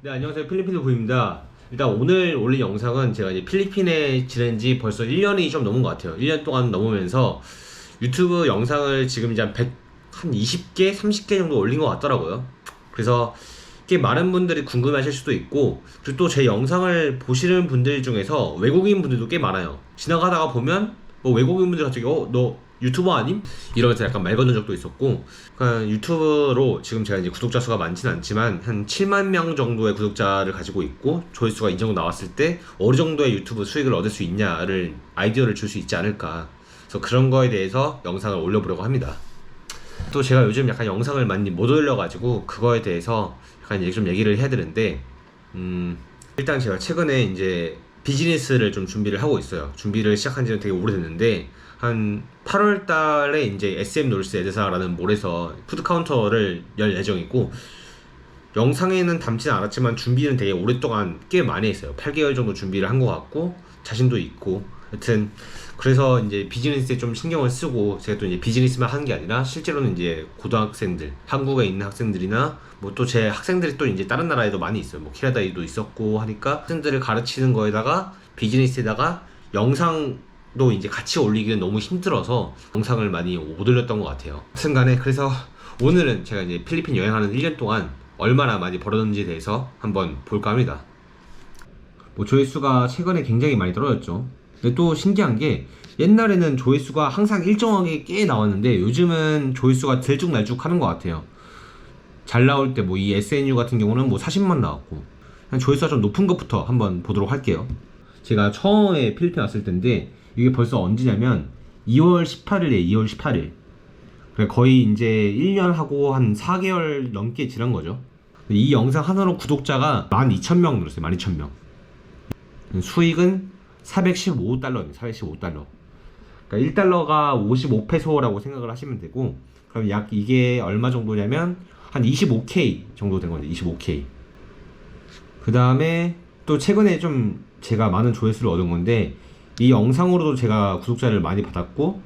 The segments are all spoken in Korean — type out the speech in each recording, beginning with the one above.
네, 안녕하세요. 필리핀 부입니다. 일단 오늘 올린 영상은 제가 이제 필리핀에 지낸 지 벌써 1년이 좀 넘은 것 같아요. 1년 동안 넘으면서 유튜브 영상을 지금 이제 한 20개, 30개 정도 올린 것 같더라고요. 그래서 꽤 많은 분들이 궁금해 하실 수도 있고, 그리고 또 제 영상을 보시는 분들 중에서 외국인 분들도 꽤 많아요. 지나가다가 보면 뭐 외국인 분들 갑자기 너 유튜버 아님? 이러면서 약간 말 거는 적도 있었고, 그러니까 유튜브로 지금 제가 이제 구독자 수가 많지는 않지만 한 7만 명 정도의 구독자를 가지고 있고, 조회수가 이 정도 나왔을 때 어느 정도의 유튜브 수익을 얻을 수 있냐를 아이디어를 줄 수 있지 않을까. 그래서 그런 거에 대해서 영상을 올려보려고 합니다. 또 제가 요즘 약간 영상을 많이 못 올려가지고 그거에 대해서 약간 좀 얘기를 해야 되는데, 일단 제가 최근에 이제 비즈니스를 좀 준비를 하고 있어요. 준비를 시작한 지는 되게 오래됐는데, 한 8월 달에 이제 SM 놀스 에드사라는 몰에서 푸드 카운터를 열 예정이고, 영상에는 담지는 않았지만 준비는 되게 오랫동안 꽤 많이 했어요. 8개월 정도 준비를 한 것 같고, 자신도 있고, 여튼 그래서 이제 비즈니스에 좀 신경을 쓰고, 제가 또 이제 비즈니스만 하는 게 아니라 실제로는 이제 고등학생들, 한국에 있는 학생들이나 뭐 또 제 학생들이 또 이제 다른 나라에도 많이 있어요. 뭐 캐나다에도 있었고 하니까 학생들을 가르치는 거에다가 비즈니스에다가 영상도 이제 같이 올리기는 너무 힘들어서 영상을 많이 못 올렸던 것 같아요. 하여튼간에 그래서 오늘은 제가 이제 필리핀 여행하는 1년 동안 얼마나 많이 벌었는지에 대해서 한번 볼까 합니다. 뭐 조회수가 최근에 굉장히 많이 떨어졌죠. 근데 또 신기한 게, 옛날에는 조회수가 항상 일정하게 꽤 나왔는데 요즘은 조회수가 들쭉날쭉 하는 것 같아요. 잘 나올 때 뭐 이 SNU 같은 경우는 뭐 40만 나왔고, 조회수가 좀 높은 것부터 한번 보도록 할게요. 제가 처음에 필리핀 왔을 때인데 이게 벌써 언제냐면 2월 18일에 2월 18일. 거의 이제 1년 하고 한 4개월 넘게 지난 거죠. 이 영상 하나로 구독자가 12,000명 늘었어요. 12,000명. 수익은 415달러입니다. 415달러. 그러니까 1달러가 55페소라고 생각을 하시면 되고, 그럼 약 이게 얼마 정도냐면 한 25K 정도 된 거죠. 25K. 그 다음에 또 최근에 좀 제가 많은 조회수를 얻은 건데, 이 영상으로도 제가 구독자를 많이 받았고,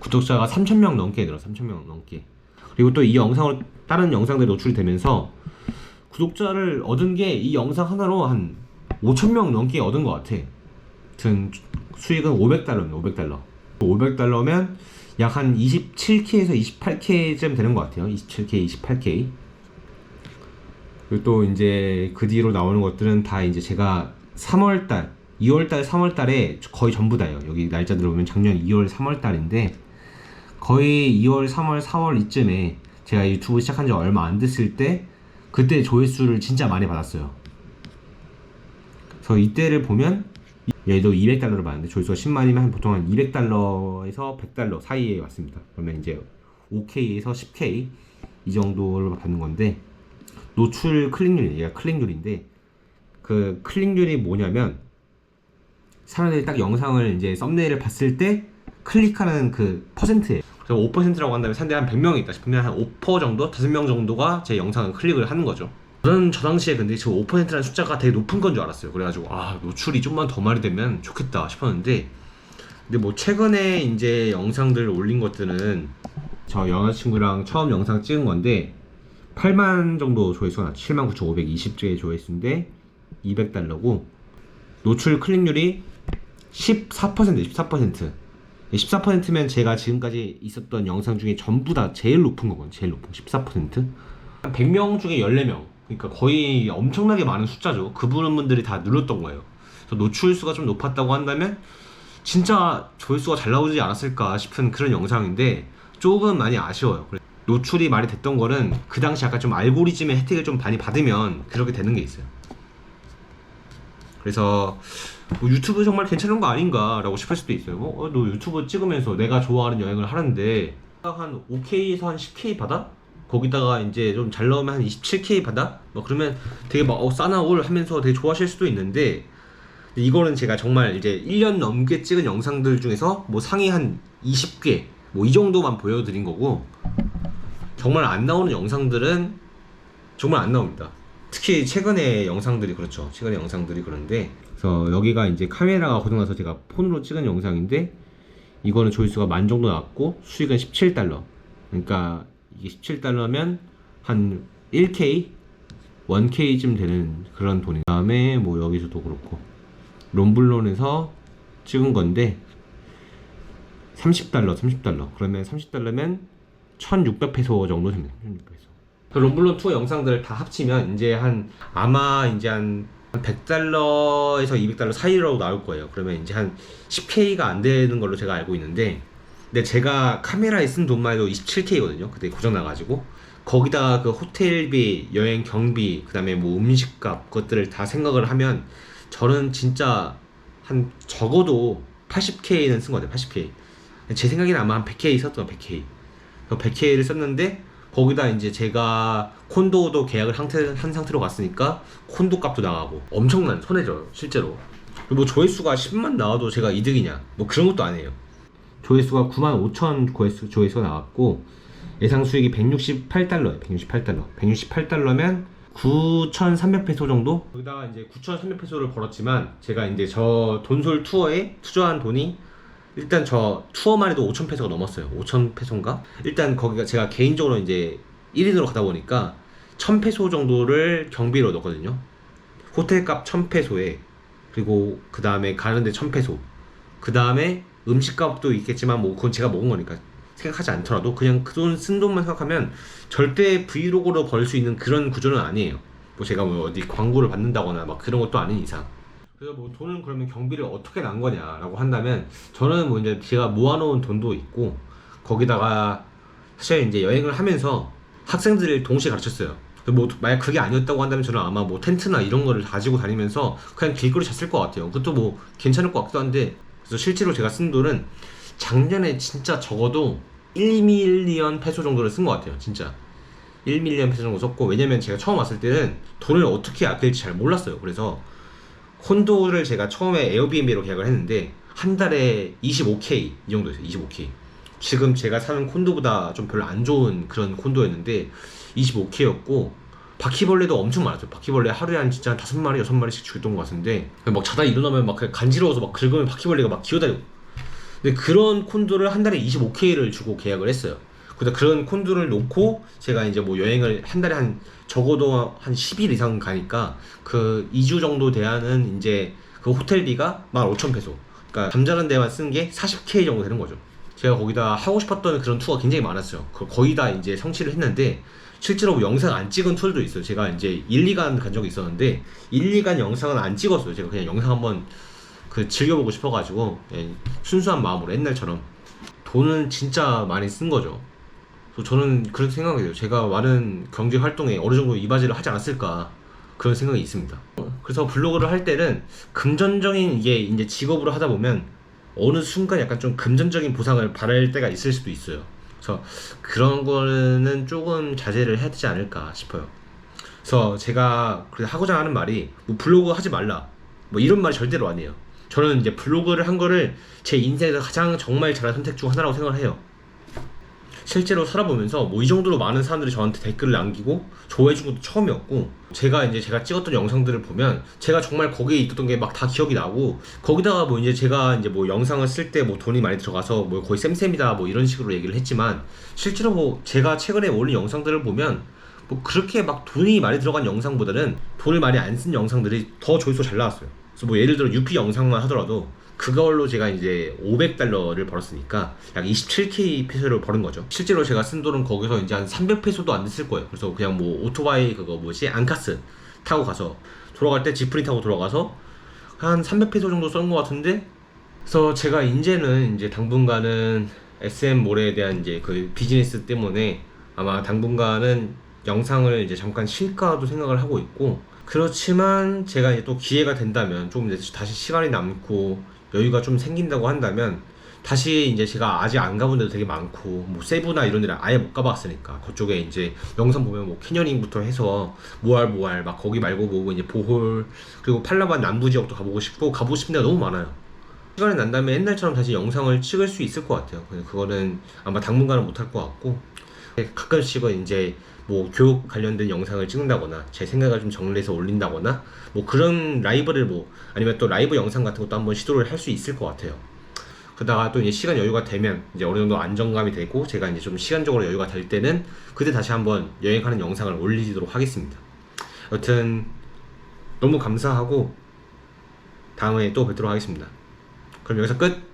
구독자가 3,000명 넘게 늘어. 3,000명 넘게. 그리고 또 이 영상으로 다른 영상들이 노출되면서 구독자를 얻은 게 이 영상 하나로 한 5,000명 넘게 얻은 것 같아. 아무튼 수익은 500달러입니다. 500달러. 500달러면 약 한 27K에서 28K쯤 되는 것 같아요. 27K, 28K. 그리고 또 이제 그 뒤로 나오는 것들은 다 이제 제가 3월달, 2월달, 3월달에 거의 전부 다예요. 여기 날짜들 보면 작년 2월, 3월달인데 거의 2월, 3월, 4월 이쯤에 제가 유튜브 시작한 지 얼마 안 됐을 때, 그때 조회수를 진짜 많이 받았어요. 그래서 이때를 보면 얘도 200달러를 받는데 조회수가 10만이면 보통 한 200달러에서 100달러 사이에 왔습니다. 그러면 이제 5K에서 10K 이 정도를 받는 건데, 노출 클릭률, 얘가 클릭률인데, 그 클릭률이 뭐냐면 사람들이 딱 영상을 이제 썸네일을 봤을 때 클릭하는 그 퍼센트예요. 그래서 5%라고 한다면 상대 한 100명이 있다 싶으면 한 5% 정도, 5명 정도가 제 영상을 클릭을 하는 거죠. 저는 저 당시에 근데 지금 5%라는 숫자가 되게 높은 건 줄 알았어요. 그래가지고 노출이 좀만 더 많이 되면 좋겠다 싶었는데, 근데 뭐 최근에 이제 영상들 올린 것들은 저 여자친구랑 처음 영상 찍은 건데 8만 정도 조회수가 났죠. 79,520개의 조회수인데 200달러고, 노출 클릭률이 14%, 14%. 14%면 제가 지금까지 있었던 영상 중에 전부 다 제일 높은 거거든요. 제일 높은 14%. 100명 중에 14명. 그러니까 거의 엄청나게 많은 숫자죠. 그 분들이 다 눌렀던 거예요. 그래서 노출수가 좀 높았다고 한다면 진짜 조회수가 잘 나오지 않았을까 싶은 그런 영상인데, 조금 많이 아쉬워요. 노출이 많이 됐던 거는 그 당시 약간 좀 알고리즘의 혜택을 좀 많이 받으면 그렇게 되는 게 있어요. 그래서 뭐 유튜브 정말 괜찮은 거 아닌가 라고 싶을 수도 있어요. 너 유튜브 찍으면서 내가 좋아하는 여행을 하는데 한 5K에서 한 10K 받아? 거기다가 이제 좀 잘 나오면 한 27K 받아? 뭐 그러면 되게 막 싸나올 하면서 되게 좋아하실 수도 있는데, 이거는 제가 정말 이제 1년 넘게 찍은 영상들 중에서 뭐 상위 한 20개 뭐 이 정도만 보여드린 거고, 정말 안 나오는 영상들은 정말 안 나옵니다. 특히 최근에 영상들이 그렇죠. 최근에 영상들이 그런데, 그래서 여기가 이제 카메라가 고장나서 제가 폰으로 찍은 영상인데, 이거는 조회수가 10,000 정도 나왔고 수익은 17달러. 그러니까 이게 17달러면 한 1K, 1K쯤 되는 그런 돈이. 그다음에 뭐 여기서도 그렇고 롬블론에서 찍은 건데 30달러. 그러면 30달러면 1600페소 정도 됩니다. 1600페소. 롬블론 투어 영상들을 다 합치면 이제 아마 이제 한 100달러에서 200달러 사이로 나올 거예요. 그러면 이제 한 10K가 안 되는 걸로 제가 알고 있는데, 근데 제가 카메라에 쓴 돈만 해도 27K거든요. 그때 고장 나가지고. 거기다가 그 호텔비, 여행 경비, 그 다음에 뭐 음식값, 그것들을 다 생각을 하면 저는 진짜 한 적어도 80K는 쓴 것 같아요. 80K. 제 생각에는 아마 한 100K 썼던 100K. 100K를 썼는데, 거기다 이제 제가 콘도도 계약을 한 상태로 갔으니까 콘도 값도 나가고 엄청난 손해죠, 실제로. 뭐 조회수가 10만 나와도 제가 이득이냐, 뭐 그런 것도 아니에요. 조회수가 95,000 조회수가 나왔고 예상 수익이 168달러예요. 168달러면 9,300페소 정도? 거기다가 이제 9,300페소를 벌었지만 제가 이제 저 돈솔 투어에 투자한 돈이 일단 저 투어만 해도 5,000페소가 넘었어요. 5,000페소인가? 일단 거기가 제가 개인적으로 이제 1인으로 가다 보니까 1,000페소 정도를 경비로 넣었거든요. 호텔값 1,000페소에, 그리고 그 다음에 가는데 1,000페소, 그 다음에 음식값도 있겠지만 뭐 그건 제가 먹은 거니까 생각하지 않더라도 그냥 그 돈 쓴 돈만 생각하면 절대 브이로그로 벌 수 있는 그런 구조는 아니에요. 뭐 제가 뭐 어디 광고를 받는다거나 막 그런 것도 아닌 이상. 그래서 뭐 돈은 그러면 경비를 어떻게 난 거냐라고 한다면, 저는 뭐 이제 제가 모아놓은 돈도 있고, 거기다가 사실 이제 여행을 하면서 학생들을 동시에 가르쳤어요. 뭐 만약 그게 아니었다고 한다면 저는 아마 뭐 텐트나 이런 거를 가지고 다니면서 그냥 길거리 잤을 것 같아요. 그것도 뭐 괜찮을 것 같기도 한데, 그래서 실제로 제가 쓴 돈은 작년에 진짜 적어도 1밀리언 페소 정도를 쓴 것 같아요. 진짜 1밀리언 페소 정도 썼고, 왜냐면 제가 처음 왔을 때는 돈을 어떻게 아낄지 잘 몰랐어요. 그래서 콘도를 제가 처음에 에어비앤비로 계약을 했는데 한 달에 25K 이 정도였어요. 25K. 지금 제가 사는 콘도보다 좀 별로 안 좋은 그런 콘도였는데 25K였고, 바퀴벌레도 엄청 많았어요. 바퀴벌레 하루에 한 진짜 5마리, 6마리씩 죽였던 것 같은데, 막 자다 일어나면 막 간지러워서 막 긁으면 바퀴벌레가 막 기어다니고. 근데 그런 콘도를 한 달에 25K를 주고 계약을 했어요. 그래서 그런 콘도를 놓고 제가 이제 뭐 여행을 한 달에 적어도 한 10일 이상 가니까 그 2주 정도 돼야는 이제 그 호텔비가 15,000페소. 그러니까 잠자는 데만 쓴 게 40K 정도 되는 거죠. 제가 거기다 하고 싶었던 그런 투어가 굉장히 많았어요. 거의 다 이제 성취를 했는데, 실제로 뭐 영상 안 찍은 투어도 있어요. 제가 이제 1, 2간 간 적이 있었는데 1, 2간 영상은 안 찍었어요. 제가 그냥 영상 한번 즐겨보고 싶어가지고, 순수한 마음으로 옛날처럼. 돈은 진짜 많이 쓴 거죠. 그래서 저는 그렇게 생각해요. 제가 많은 경제 활동에 어느 정도 이바지를 하지 않았을까, 그런 생각이 있습니다. 그래서 블로그를 할 때는 금전적인 이게 이제 직업으로 하다 보면 어느 순간 약간 좀 금전적인 보상을 바랄 때가 있을 수도 있어요. 그래서 그런 거는 조금 자제를 해야 되지 않을까 싶어요. 그래서 제가 하고자 하는 말이 뭐 블로그 하지 말라, 뭐 이런 말이 절대로 아니에요. 저는 이제 블로그를 한 거를 제 인생에서 가장 정말 잘한 선택 중 하나라고 생각을 해요. 실제로 살아보면서 뭐 이 정도로 많은 사람들이 저한테 댓글을 남기고 좋아해준 것도 처음이었고, 제가 찍었던 영상들을 보면 제가 정말 거기에 있었던 게 막 다 기억이 나고, 거기다가 뭐 이제 제가 이제 뭐 영상을 쓸 때 뭐 돈이 많이 들어가서 뭐 거의 쌤쌤이다 뭐 이런 식으로 얘기를 했지만, 실제로 뭐 제가 최근에 올린 영상들을 보면 뭐 그렇게 막 돈이 많이 들어간 영상보다는 돈을 많이 안 쓴 영상들이 더 조회수가 잘 나왔어요. 그래서 뭐 예를 들어 UP 영상만 하더라도 그걸로 제가 이제 500달러를 벌었으니까 약 27K 페소를 버는 거죠. 실제로 제가 쓴 돈은 거기서 이제 한 300페소도 안 됐을 거예요. 그래서 그냥 뭐 오토바이 안카스 타고 가서, 돌아갈 때 지프리 타고 돌아가서 한 300페소 정도 썼는 것 같은데, 그래서 제가 이제는 이제 당분간은 SM몰에 대한 이제 그 비즈니스 때문에 아마 당분간은 영상을 이제 잠깐 쉴까도 생각을 하고 있고, 그렇지만 제가 이제 또 기회가 된다면, 좀 이제 다시 시간이 남고 여유가 좀 생긴다고 한다면, 다시 이제 제가 아직 안 가본 데도 되게 많고, 뭐 세부나 이런 데를 아예 못 가봤으니까 그쪽에 이제 영상 보면 뭐 캐녀닝부터 해서 모알 막 거기 말고 뭐 이제 보홀, 그리고 팔라반 남부 지역도 가보고 싶은 데가 너무 많아요. 시간이 난다면 옛날처럼 다시 영상을 찍을 수 있을 것 같아요. 그거는 아마 당분간은 못할 것 같고, 가끔씩은 이제 뭐 교육 관련된 영상을 찍는다거나 제 생각을 좀 정리해서 올린다거나 뭐 그런 라이브를 뭐 아니면 또 라이브 영상 같은 것도 한번 시도를 할 수 있을 것 같아요. 그러다가 또 이제 시간 여유가 되면, 이제 어느 정도 안정감이 되고 제가 이제 좀 시간적으로 여유가 될 때는 그때 다시 한번 여행하는 영상을 올리도록 하겠습니다. 여튼 너무 감사하고 다음에 또 뵙도록 하겠습니다. 그럼 여기서 끝!